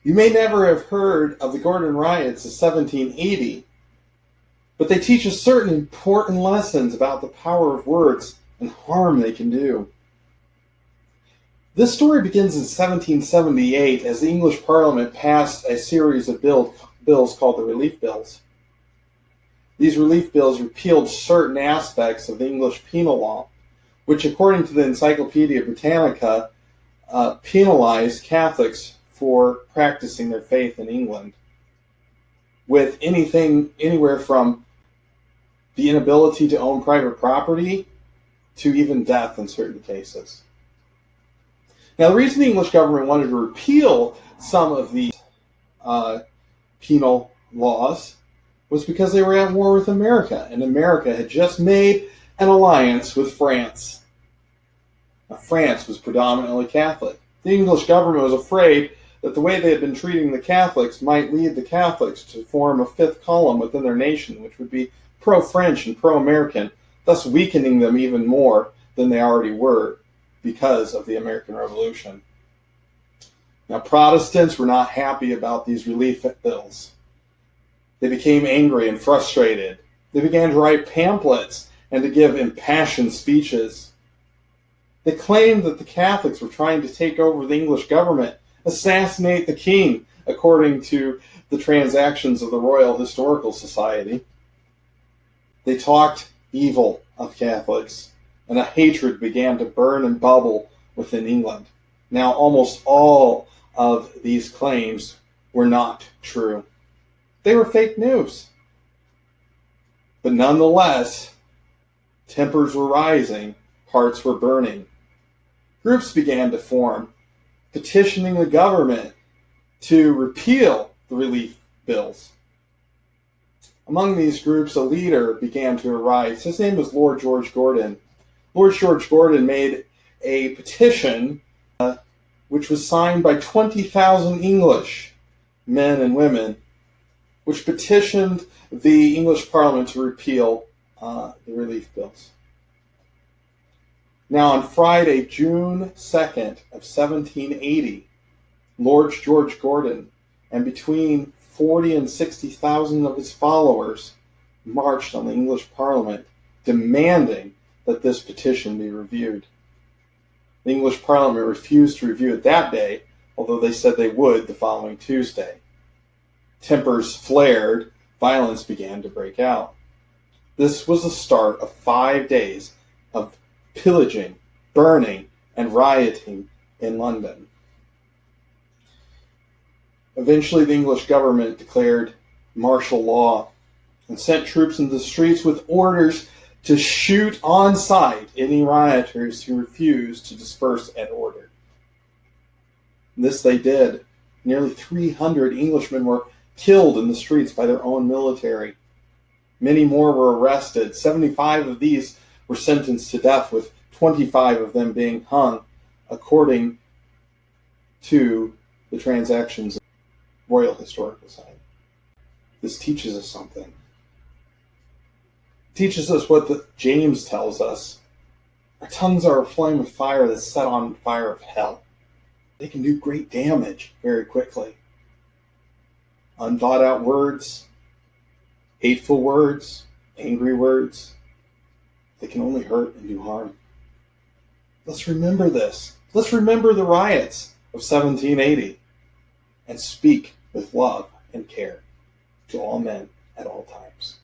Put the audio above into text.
You may never have heard of the Gordon riots of 1780, but they teach us certain important lessons about the power of words and harm they can do. This story begins in 1778 as the English Parliament passed a series of bills called the Relief Bills. These relief bills repealed certain aspects of the English penal law, which, according to the Encyclopedia Britannica, penalized Catholics for practicing their faith in England, with anything anywhere from the inability to own private property to even death in certain cases. Now, the reason the English government wanted to repeal some of these penal laws was because they were at war with America, and America had just made an alliance with France. Now, France was predominantly Catholic. The English government was afraid that the way they had been treating the Catholics might lead the Catholics to form a fifth column within their nation, which would be pro-French and pro-American, thus weakening them even more than they already were because of the American Revolution. Now, Protestants were not happy about these relief bills. They became angry and frustrated. They began to write pamphlets and to give impassioned speeches. They claimed that the Catholics were trying to take over the English government, assassinate the king, according to the transactions of the Royal Historical Society. They talked evil of Catholics, and a hatred began to burn and bubble within England. Now, almost all of these claims were not true. They were fake news. But nonetheless, tempers were rising, hearts were burning. Groups began to form, petitioning the government to repeal the relief bills. Among these groups, a leader began to arise. His name was Lord George Gordon. Lord George Gordon made a petition which was signed by 20,000 English men and women, which petitioned the English Parliament to repeal the relief bills. Now, on Friday, June 2nd of 1780, Lord George Gordon and between 40 and 60,000 of his followers marched on the English Parliament, demanding that this petition be reviewed. The English Parliament refused to review it that day, although they said they would the following Tuesday. Tempers flared, violence began to break out. This was the start of 5 days of pillaging, burning, and rioting in London. Eventually, the English government declared martial law and sent troops into the streets with orders to shoot on sight any rioters who refused to disperse at order. This they did. Nearly 300 Englishmen were killed in the streets by their own military. Many more were arrested. 75 of these were sentenced to death, with 25 of them being hung, according to the transactions of the Royal Historical Society. This teaches us something. It teaches us what James tells us. Our tongues are a flame of fire that's set on fire of hell. They can do great damage very quickly. Unthought out words, hateful words, angry words, they can only hurt and do harm. Let's remember this. Let's remember the riots of 1780 and speak with love and care to all men at all times.